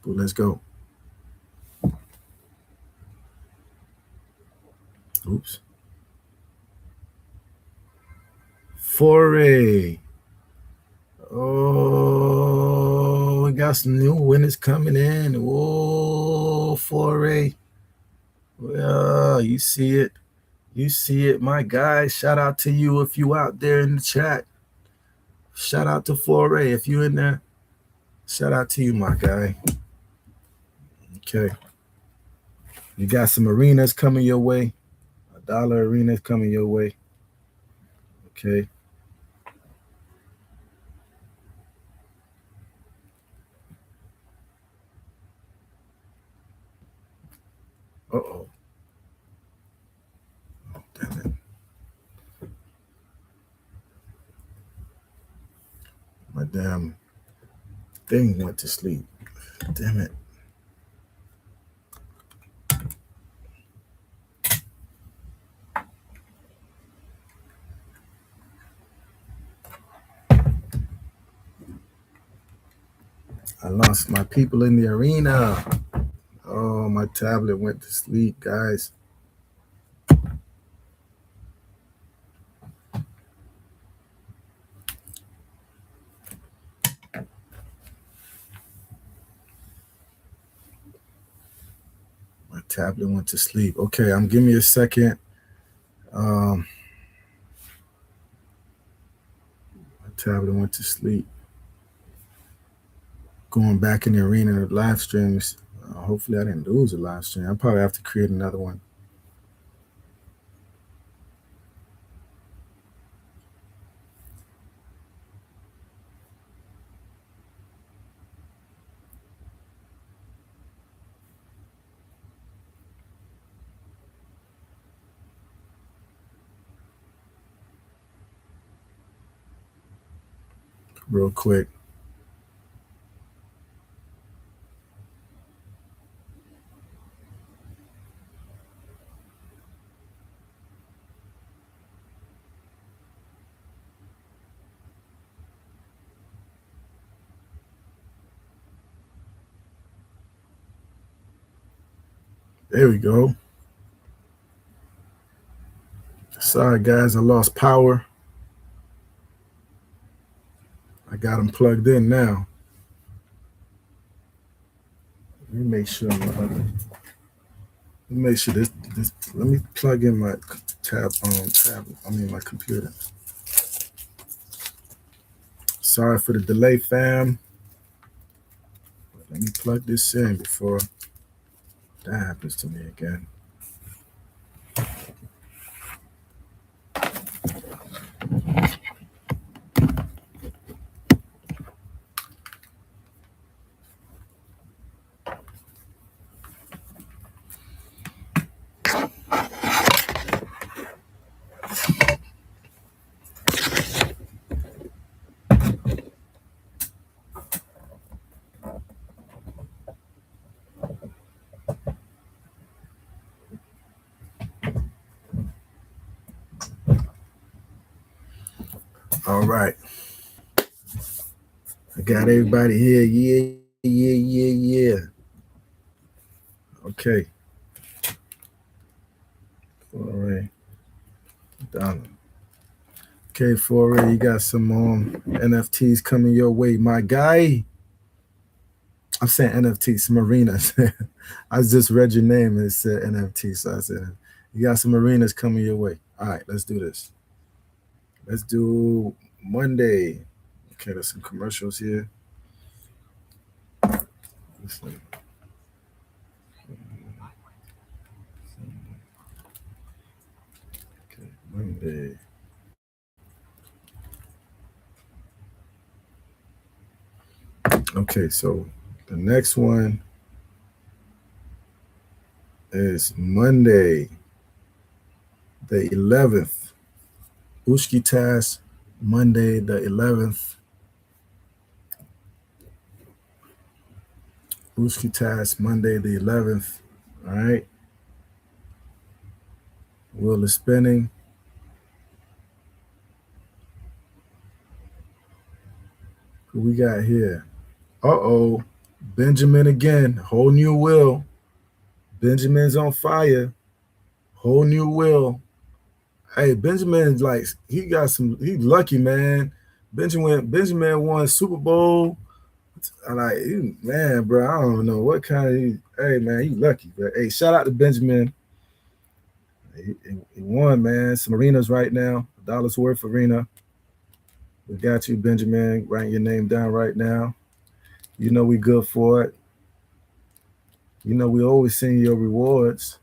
well, let's go. Oops. Foray. Oh, we got some new winners coming in. Whoa, Foray. Well, you see it. You see it, my guy. Shout out to you if you out there in the chat. Shout out to Foray if you in there. Shout out to you, my guy. Okay. You got some arenas coming your way. $1 arenas coming your way. Okay. Uh-oh. Oh, damn it. My damn thing went to sleep. Damn it. I lost my people in the arena. Oh, my tablet went to sleep, guys. My tablet went to sleep. Okay, give me a second. My tablet went to sleep. Going back in the arena of live streams. Hopefully I didn't lose a live stream. I'll probably have to create another one. Real quick. There we go. Sorry, guys, I lost power. I got them plugged in now. Let me make sure this. Let me plug in my my computer. Sorry for the delay, fam. Let me plug this in before that happens to me again. All right. I got everybody here. Yeah. Okay. Foray. Donna. Okay, Foray, you got some NFTs coming your way, my guy. I'm saying NFTs, some arenas. I just read your name and it said NFT, so I said you got some arenas coming your way. All right, let's do this. Let's do Monday. Okay, there's some commercials here. Okay, Monday. Okay, so the next one is Monday, the 11th. Ushki Task, Monday, the 11th. Brewski Task, Monday the 11th. All right. Wheel is spinning. Who we got here? Uh-oh. Benjamin again. Whole new wheel. Benjamin's on fire. Whole new wheel. Hey, Benjamin, like, he lucky, man. Benjamin won Super Bowl. Like, man, bro, I don't know what kind of, hey, man, he lucky. But hey, shout out to Benjamin. He won, man. Some arenas right now. $1 worth arena. We got you, Benjamin. Writing your name down right now. You know we good for it. You know we always send your rewards.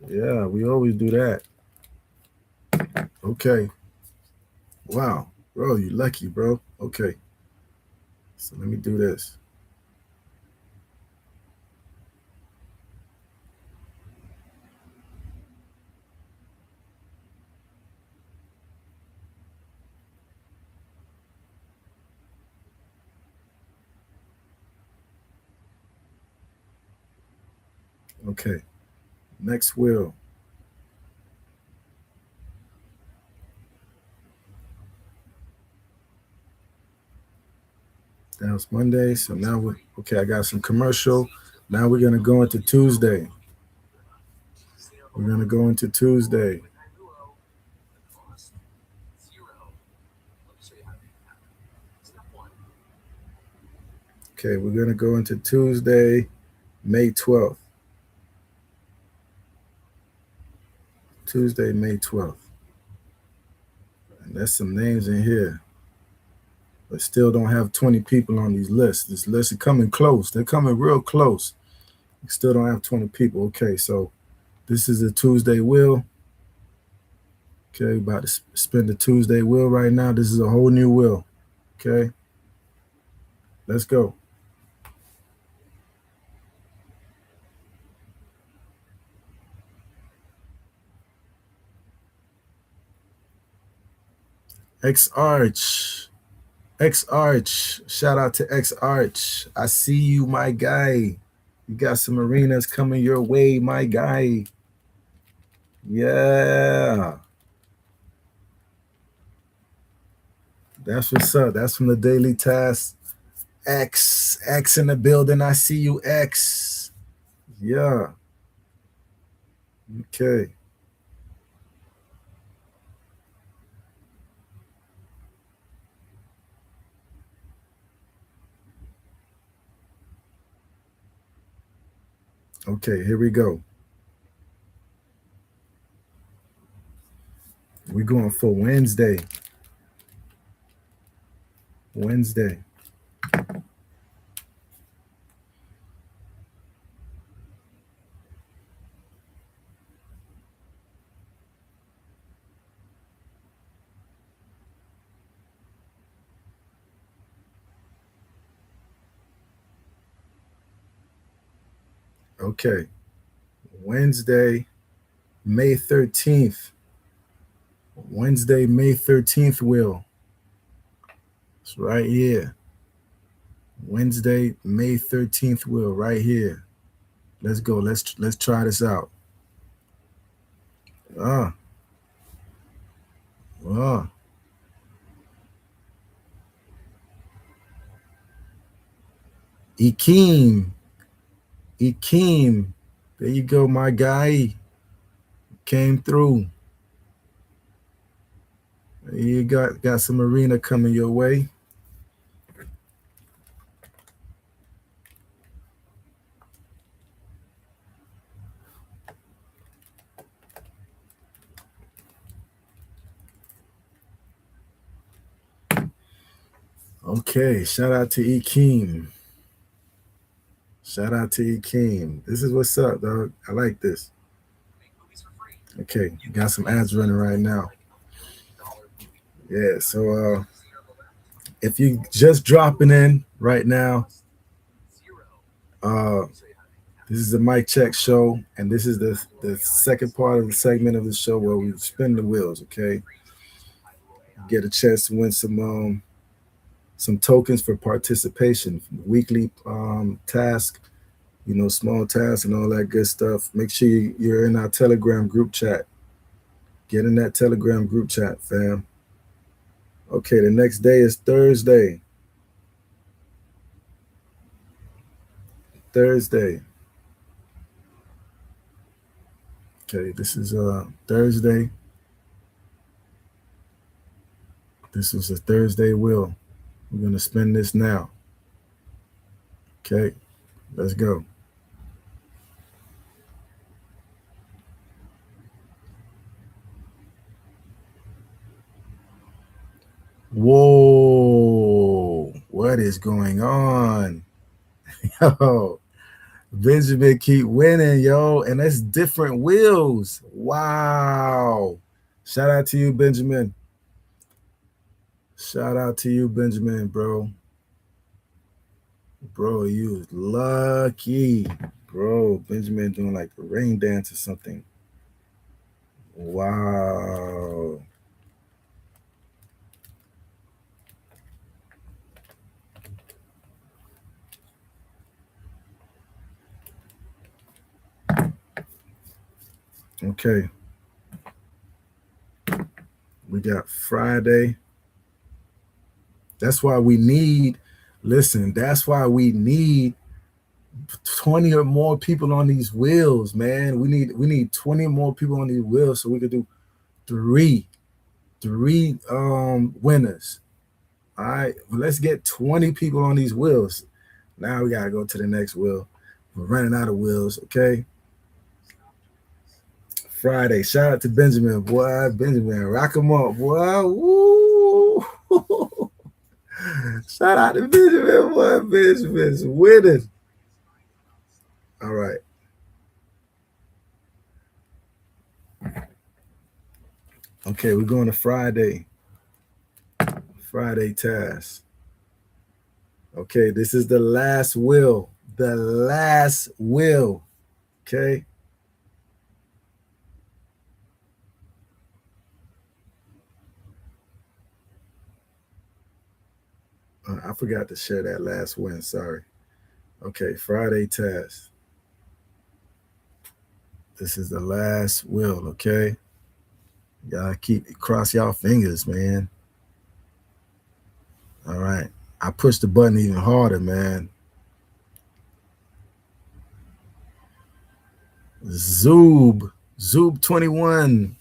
Yeah, we always do that. Okay. Wow. Bro, you lucky, bro. Okay. So let me do this. Okay. Next wheel. That was Monday. So now I got some commercial. Now we're gonna go into Tuesday. We're gonna go into Tuesday. Okay, we're gonna go into Tuesday, May 12th. Tuesday, May 12th. And there's some names in here, but still don't have 20 people on these lists. This list is coming close. They're coming real close. Still don't have 20 people. Okay, so this is a Tuesday wheel. Okay, about to spin the Tuesday wheel right now. This is a whole new wheel. Okay, let's go. X Arch. X Arch. Shout out to X Arch. I see you, my guy. You got some arenas coming your way, my guy. Yeah. That's what's up. That's from the Daily Task. X in the building. I see you, X. Yeah. Okay. Okay, here we go. We're going for Wednesday. Wednesday. Okay. Wednesday, May 13th. Wednesday, May 13th wheel. It's right here. Wednesday, May 13th wheel right here. Let's go. Let's try this out. Ah. Ah. Ikeem. Ikeem. There you go, my guy. Came through. You got some arena coming your way. Okay, shout out to Ikeem. Shout out to Ikeem. This is what's up, dog. I like this. Okay, got some ads running right now. Yeah, so if you just dropping in right now, this is the Mic Check show, and this is the second part of the segment of the show where we spin the wheels. Okay, get a chance to win some some tokens for participation, weekly task, small tasks and all that good stuff. Make sure you're in our Telegram group chat. Get in that Telegram group chat, fam. Okay, the next day is Thursday. Okay, this is Thursday. This is a Thursday wheel. We're gonna spin this now. Okay, let's go. Whoa, what is going on? Yo, Benjamin keep winning, yo, and that's different wheels. Wow. Shout out to you, Benjamin. Shout out to you, Benjamin, bro. Bro, you was lucky. Bro, Benjamin doing like the rain dance or something. Wow. Okay. We got Friday. That's why we need, listen, that's why we need 20 or more people on these wheels, man. We need 20 more people on these wheels so we could do three winners. All right, well, let's get 20 people on these wheels. Now we gotta go to the next wheel. We're running out of wheels, okay? Friday. Shout out to Benjamin, boy. Benjamin, rock him up, boy. Woo! Shout out to Benjamin, boy. Benjamin's winning. All right. Okay, we're going to Friday. Friday task. Okay, this is the last wheel. The last wheel. Okay. I forgot to share that last win. Sorry. Okay, Friday task. This is the last wheel. Okay. Y'all cross y'all fingers, man. All right. I pushed the button even harder, man. Zoob 21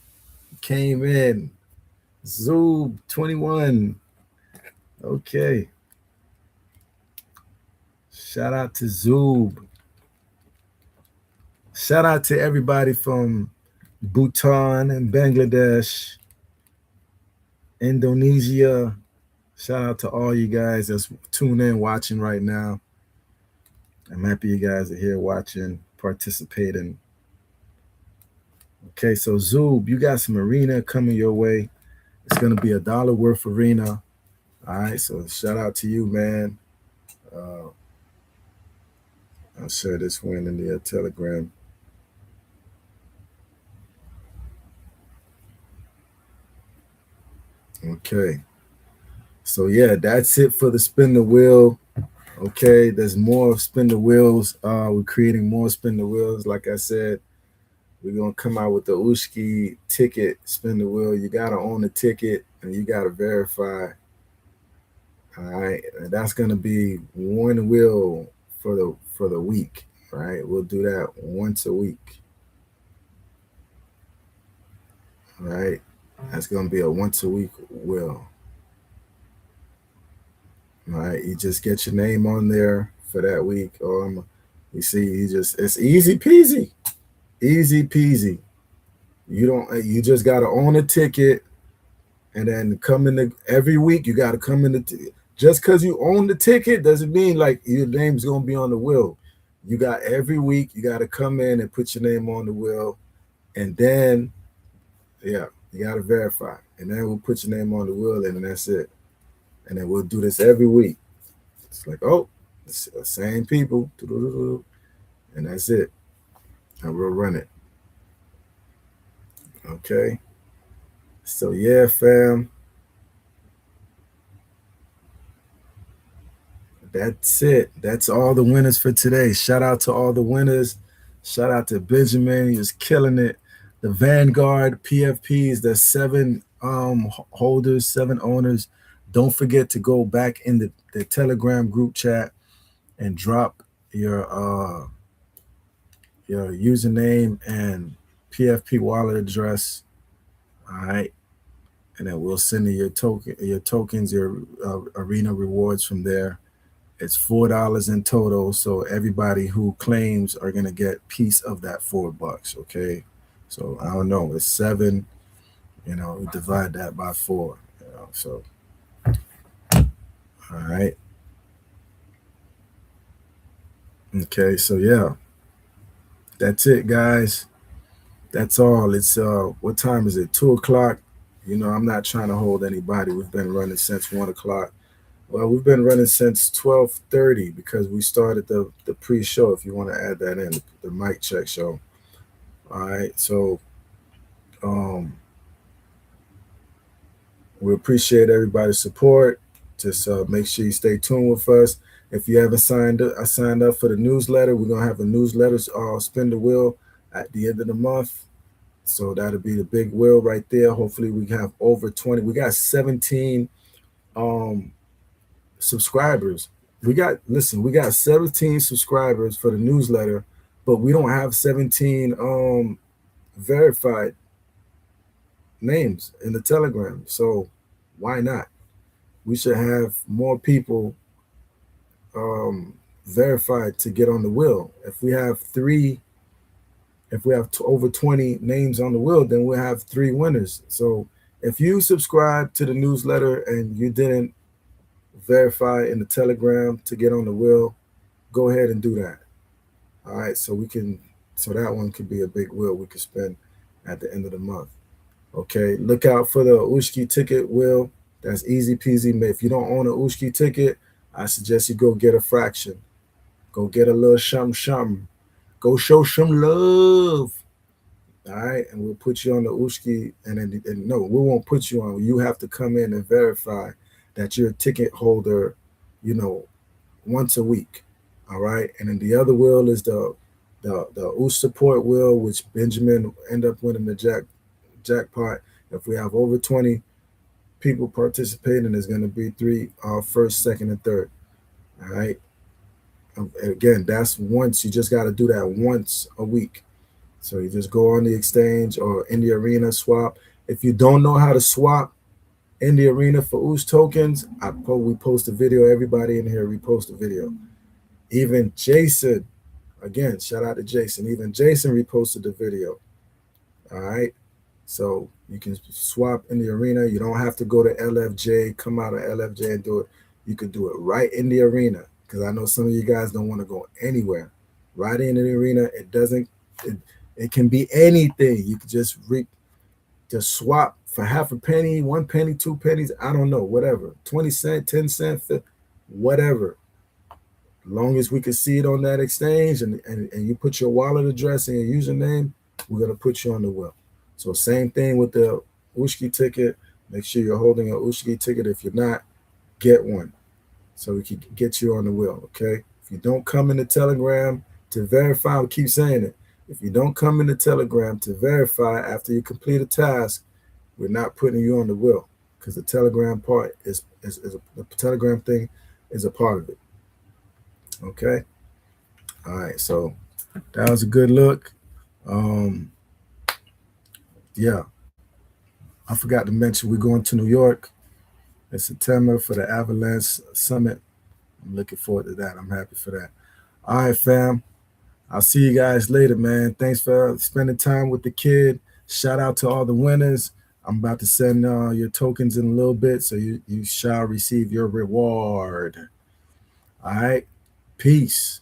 came in. Zoob 21. Okay. Shout out to Zoob. Shout out to everybody from Bhutan and Bangladesh, Indonesia. Shout out to all you guys that's tuning in, watching right now. I'm happy you guys are here watching, participating. Okay, so Zoob, you got some arena coming your way. It's going to be $1 worth arena. All right, so shout out to you, man. I'll share this win in the Telegram. Okay. So yeah, that's it for the spin the wheel. Okay, there's more spin the wheels. We're creating more spin the wheels. Like I said, we're gonna come out with the Ushki ticket spin the wheel. You gotta own the ticket and you gotta verify. All right, and that's gonna be one wheel for the week. Right, we'll do that once a week. All right, that's gonna be a once a week wheel. All right, you just get your name on there for that week. You see, it's easy peasy. Easy peasy. You just gotta own a ticket and then come in every week. You gotta come in just because you own the ticket doesn't mean like your name's gonna be on the wheel. You got every week, you gotta come in and put your name on the wheel, and then you gotta verify. And then we'll put your name on the wheel, and then that's it. And then we'll do this every week. It's like, oh, it's the same people, and that's it. And we'll run it. Okay. So yeah, fam. That's it. That's all the winners for today. Shout out to all the winners. Shout out to Benjamin. He was killing it. The Vanguard PFPs, the seven holders, seven owners. Don't forget to go back in the Telegram group chat and drop your username and PFP wallet address. All right. And then we'll send you your tokens, your arena rewards from there. It's $4 in total, so everybody who claims are gonna get piece of that $4. Okay, so I don't know, it's seven. We divide that by four. So all right, okay, so yeah, that's it, guys. That's all. It's what time is it? 2 o'clock. I'm not trying to hold anybody. We've been running since 1 o'clock. Well, we've been running since 12:30 because we started the pre-show. If you want to add that in, the mic check show. All right, so um, we appreciate everybody's support. Just make sure you stay tuned with us. If you haven't signed up for the newsletter. We're gonna have a newsletter. Spin the wheel at the end of the month. So that'll be the big wheel right there. Hopefully, we have over 20. We got 17 subscribers. We got 17 subscribers for the newsletter, but we don't have 17 verified names in the Telegram. So why not? We should have more people verified to get on the wheel. If we have over 20 names on the wheel, then we'll have 3 winners. So if you subscribe to the newsletter and you didn't verify in the Telegram to get on the wheel, go ahead and do that. All right, so that one could be a big wheel we could spin at the end of the month. Okay, look out for the Ushki ticket wheel. That's easy peasy. If you don't own an Ushki ticket, I suggest you go get a fraction. Go get a little shum. Go show some love. All right, and we'll put you on the Ushki, and no, we won't put you on. You have to come in and verify that you're a ticket holder, once a week. All right, and then the other wheel is the Ush support wheel, which Benjamin end up winning the jackpot. If we have over 20 people participating, there's going to be 3 first, second, and third. All right. Again, that's once. You just got to do that once a week. So you just go on the exchange or in the arena swap. If you don't know how to swap in the arena for Ush tokens, we post a video. Everybody in here repost a video. Even Jason, again, shout out to Jason. Even Jason reposted the video. All right. So you can swap in the arena. You don't have to go to LFJ, come out of LFJ and do it. You can do it right in the arena, because I know some of you guys don't want to go anywhere. Right in the arena, it can be anything. You can just swap for half a penny, 1 penny, 2 pennies, I don't know, whatever. 20 cents, 10 cents, whatever. As long as we can see it on that exchange and you put your wallet address and your username, we're going to put you on the wheel. So same thing with the Ushki ticket. Make sure you're holding an Ushki ticket. If you're not, get one so we can get you on the wheel, okay? If you don't come in the Telegram to verify, I'll keep saying it. If you don't come in the Telegram to verify after you complete a task, we're not putting you on the wheel, because the Telegram part is the Telegram thing is a part of it, okay? All right, so that was a good look. Yeah, I forgot to mention we're going to New York in September for the Avalanche Summit. I'm looking forward to that. I'm happy for that. All right, fam. I'll see you guys later, man. Thanks for spending time with the kid. Shout out to all the winners. I'm about to send your tokens in a little bit, so you shall receive your reward. All right. Peace.